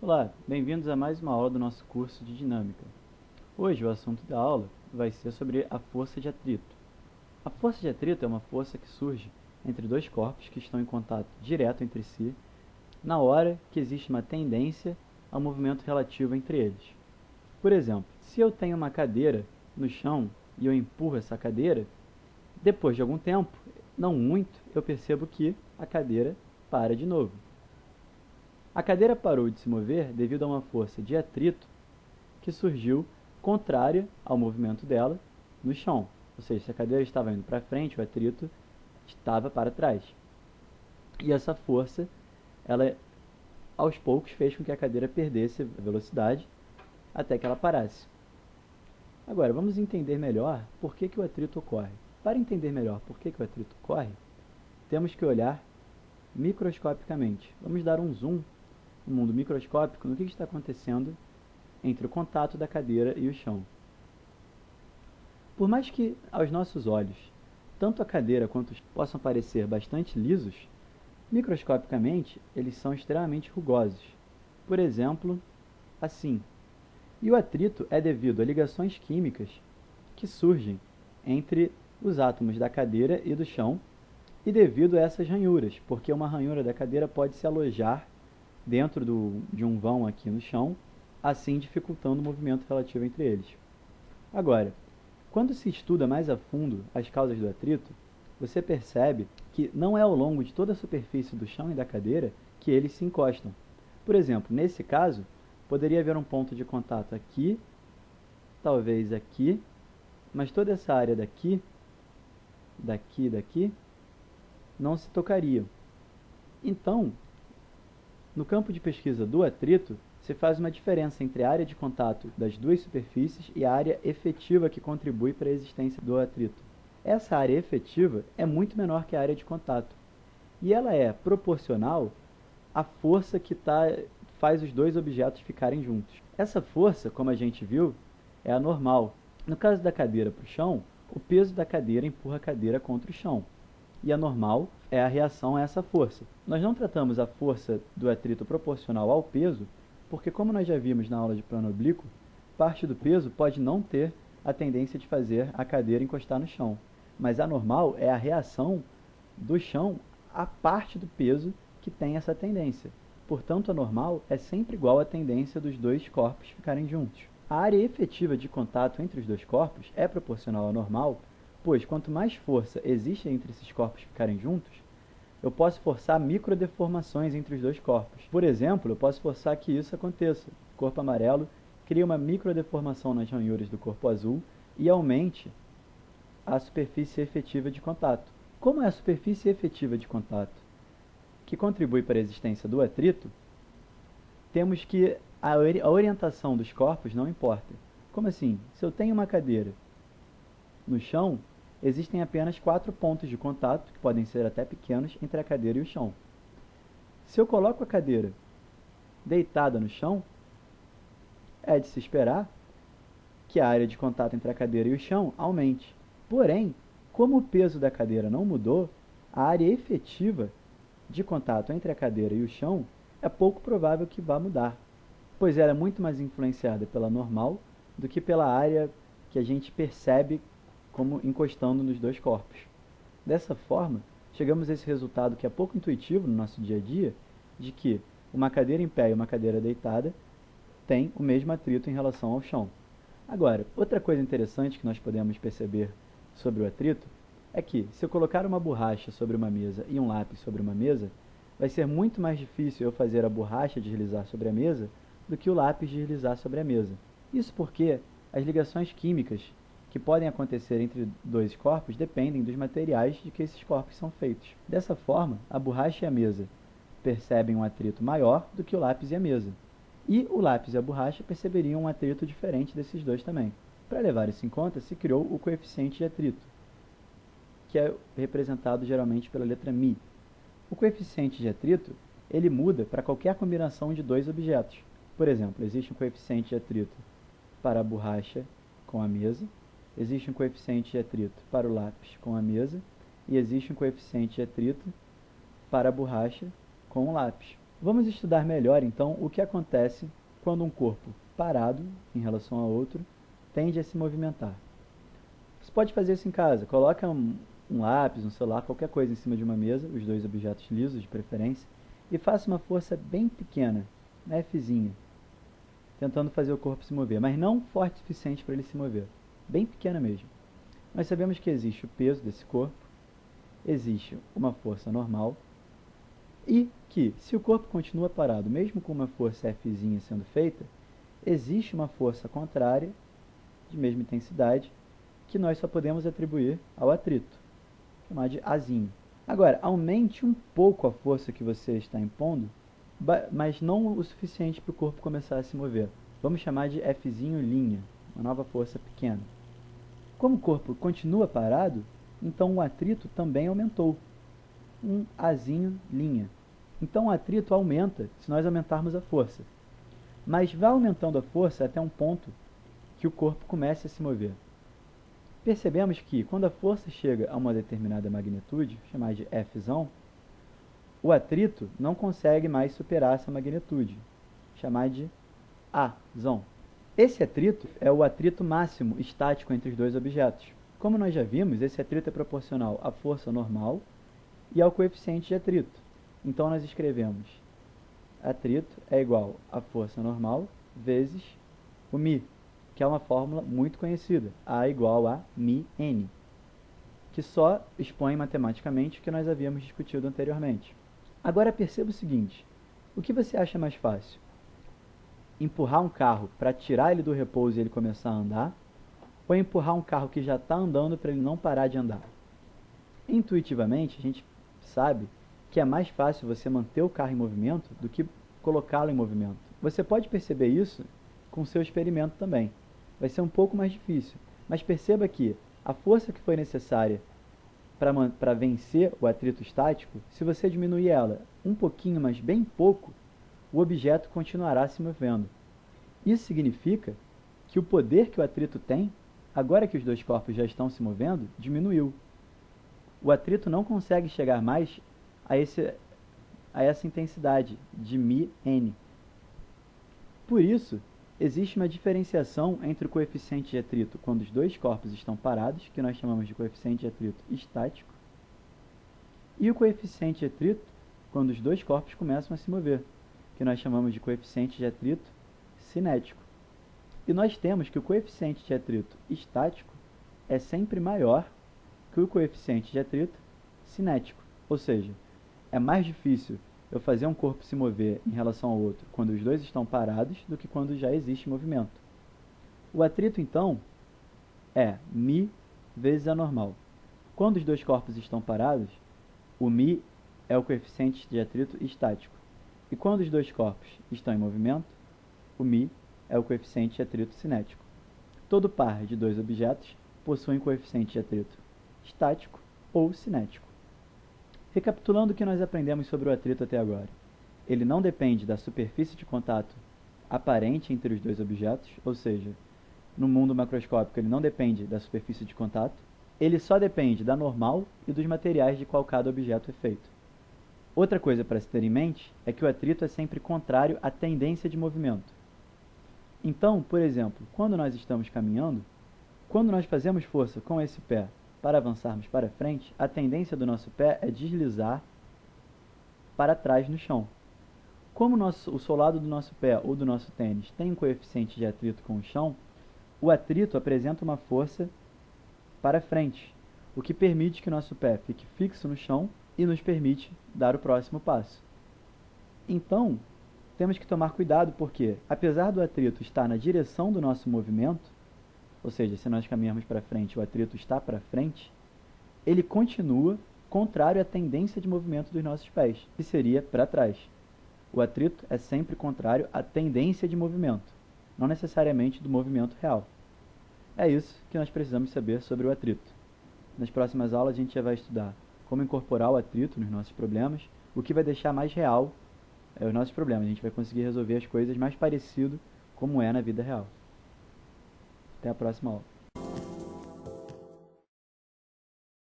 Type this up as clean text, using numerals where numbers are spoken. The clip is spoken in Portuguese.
Olá, bem-vindos a mais uma aula do nosso curso de Dinâmica. Hoje o assunto da aula vai ser sobre a força de atrito. A força de atrito é uma força que surge entre dois corpos que estão em contato direto entre si, na hora que existe uma tendência ao movimento relativo entre eles. Por exemplo, se eu tenho uma cadeira no chão e eu empurro essa cadeira, depois de algum tempo, não muito, eu percebo que a cadeira para de novo. A cadeira parou de se mover devido a uma força de atrito que surgiu contrária ao movimento dela no chão. Ou seja, se a cadeira estava indo para frente, o atrito estava para trás. E essa força, ela aos poucos fez com que a cadeira perdesse a velocidade até que ela parasse. Agora, vamos entender melhor por que o atrito ocorre. Para entender melhor por que o atrito ocorre, temos que olhar microscopicamente. Vamos dar um zoom no mundo microscópico no que está acontecendo entre o contato da cadeira e o chão. Por mais que, aos nossos olhos, tanto a cadeira quanto os possam parecer bastante lisos, microscopicamente eles são extremamente rugosos. Por exemplo, assim. E o atrito é devido a ligações químicas que surgem entre os átomos da cadeira e do chão, e devido a essas ranhuras, porque uma ranhura da cadeira pode se alojar dentro de um vão aqui no chão, assim dificultando o movimento relativo entre eles. Agora, quando se estuda mais a fundo as causas do atrito, você percebe que não é ao longo de toda a superfície do chão e da cadeira que eles se encostam. Por exemplo, nesse caso, poderia haver um ponto de contato aqui, talvez aqui, mas toda essa área daqui, daqui, não se tocaria. Então, no campo de pesquisa do atrito, se faz uma diferença entre a área de contato das duas superfícies e a área efetiva que contribui para a existência do atrito. Essa área efetiva é muito menor que a área de contato, e ela é proporcional à força que faz os dois objetos ficarem juntos. Essa força, como a gente viu, é a normal. No caso da cadeira para o chão, o peso da cadeira empurra a cadeira contra o chão. E a normal é a reação a essa força. Nós não tratamos a força do atrito proporcional ao peso, porque como nós já vimos na aula de plano oblíquo, parte do peso pode não ter a tendência de fazer a cadeira encostar no chão. Mas a normal é a reação do chão à parte do peso que tem essa tendência. Portanto, a normal é sempre igual à tendência dos dois corpos ficarem juntos. A área efetiva de contato entre os dois corpos é proporcional à normal, pois quanto mais força existe entre esses corpos ficarem juntos, eu posso forçar microdeformações entre os dois corpos. Por exemplo, eu posso forçar que isso aconteça. O corpo amarelo cria uma microdeformação nas ranhuras do corpo azul e aumente a superfície efetiva de contato. Como é a superfície efetiva de contato que contribui para a existência do atrito, temos que a orientação dos corpos não importa. Como assim? Se eu tenho uma cadeira no chão, existem apenas 4 pontos de contato, que podem ser até pequenos, entre a cadeira e o chão. Se eu coloco a cadeira deitada no chão, é de se esperar que a área de contato entre a cadeira e o chão aumente. Porém, como o peso da cadeira não mudou, a área efetiva de contato entre a cadeira e o chão é pouco provável que vá mudar, pois ela é muito mais influenciada pela normal do que pela área que a gente percebe como encostando nos dois corpos. Dessa forma, chegamos a esse resultado que é pouco intuitivo no nosso dia a dia, de que uma cadeira em pé e uma cadeira deitada têm o mesmo atrito em relação ao chão. Agora, outra coisa interessante que nós podemos perceber sobre o atrito é que, se eu colocar uma borracha sobre uma mesa e um lápis sobre uma mesa, vai ser muito mais difícil eu fazer a borracha deslizar sobre a mesa do que o lápis deslizar sobre a mesa. Isso porque as ligações químicas que podem acontecer entre dois corpos dependem dos materiais de que esses corpos são feitos. Dessa forma, a borracha e a mesa percebem um atrito maior do que o lápis e a mesa. E o lápis e a borracha perceberiam um atrito diferente desses dois também. Para levar isso em conta, se criou o coeficiente de atrito, que é representado geralmente pela letra μ. O coeficiente de atrito, ele muda para qualquer combinação de dois objetos. Por exemplo, existe um coeficiente de atrito para a borracha com a mesa, existe um coeficiente de atrito para o lápis com a mesa, e existe um coeficiente de atrito para a borracha com o lápis. Vamos estudar melhor, então, o que acontece quando um corpo parado, em relação a outro, tende a se movimentar. Você pode fazer isso em casa. Coloca um lápis, um celular, qualquer coisa em cima de uma mesa, os dois objetos lisos de preferência, e faça uma força bem pequena, uma Fzinha, tentando fazer o corpo se mover, mas não forte o suficiente para ele se mover, bem pequena mesmo. Nós sabemos que existe o peso desse corpo, existe uma força normal, e que, se o corpo continua parado, mesmo com uma força Fzinha sendo feita, existe uma força contrária, de mesma intensidade, que nós só podemos atribuir ao atrito, chamar de Azinho. Agora, aumente um pouco a força que você está impondo, mas não o suficiente para o corpo começar a se mover. Vamos chamar de Fzinho linha, uma nova força pequena. Como o corpo continua parado, então o atrito também aumentou, um Azinho linha. Então o atrito aumenta se nós aumentarmos a força, mas vai aumentando a força até um ponto que o corpo comece a se mover. Percebemos que, quando a força chega a uma determinada magnitude, chamada de Fzão, o atrito não consegue mais superar essa magnitude, chamada de Azão. Esse atrito é o atrito máximo estático entre os dois objetos. Como nós já vimos, esse atrito é proporcional à força normal e ao coeficiente de atrito. Então nós escrevemos atrito é igual à força normal vezes o μ, que é uma fórmula muito conhecida, A igual a μn, que só expõe matematicamente o que nós havíamos discutido anteriormente. Agora perceba o seguinte, o que você acha mais fácil? Empurrar um carro para tirar ele do repouso e ele começar a andar, ou empurrar um carro que já está andando para ele não parar de andar? Intuitivamente, a gente sabe que é mais fácil você manter o carro em movimento do que colocá-lo em movimento. Você pode perceber isso com o seu experimento também. Vai ser um pouco mais difícil, mas perceba que a força que foi necessária para vencer o atrito estático, se você diminuir ela um pouquinho, mas bem pouco, o objeto continuará se movendo. Isso significa que o poder que o atrito tem, agora que os dois corpos já estão se movendo, diminuiu. O atrito não consegue chegar mais a essa intensidade de μn. Por isso, existe uma diferenciação entre o coeficiente de atrito quando os dois corpos estão parados, que nós chamamos de coeficiente de atrito estático, e o coeficiente de atrito quando os dois corpos começam a se mover, que nós chamamos de coeficiente de atrito cinético. E nós temos que o coeficiente de atrito estático é sempre maior que o coeficiente de atrito cinético, ou seja, é mais difícil eu fazer um corpo se mover em relação ao outro quando os dois estão parados do que quando já existe movimento. O atrito, então, é μ vezes a normal. Quando os dois corpos estão parados, o μ é o coeficiente de atrito estático. E quando os dois corpos estão em movimento, o μ é o coeficiente de atrito cinético. Todo par de dois objetos possui um coeficiente de atrito estático ou cinético. Recapitulando o que nós aprendemos sobre o atrito até agora. Ele não depende da superfície de contato aparente entre os dois objetos, ou seja, no mundo macroscópico ele não depende da superfície de contato, ele só depende da normal e dos materiais de qual cada objeto é feito. Outra coisa para se ter em mente é que o atrito é sempre contrário à tendência de movimento. Então, por exemplo, quando nós estamos caminhando, quando nós fazemos força com esse pé para avançarmos para frente, a tendência do nosso pé é deslizar para trás no chão. Como o solado do nosso pé ou do nosso tênis tem um coeficiente de atrito com o chão, o atrito apresenta uma força para frente, o que permite que o nosso pé fique fixo no chão e nos permite dar o próximo passo. Então, temos que tomar cuidado porque, apesar do atrito estar na direção do nosso movimento, ou seja, se nós caminharmos para frente, o atrito está para frente, ele continua contrário à tendência de movimento dos nossos pés, que seria para trás. O atrito é sempre contrário à tendência de movimento, não necessariamente do movimento real. É isso que nós precisamos saber sobre o atrito. Nas próximas aulas a gente já vai estudar como incorporar o atrito nos nossos problemas, o que vai deixar mais real os nossos problemas. A gente vai conseguir resolver as coisas mais parecido como é na vida real. Até a próxima aula.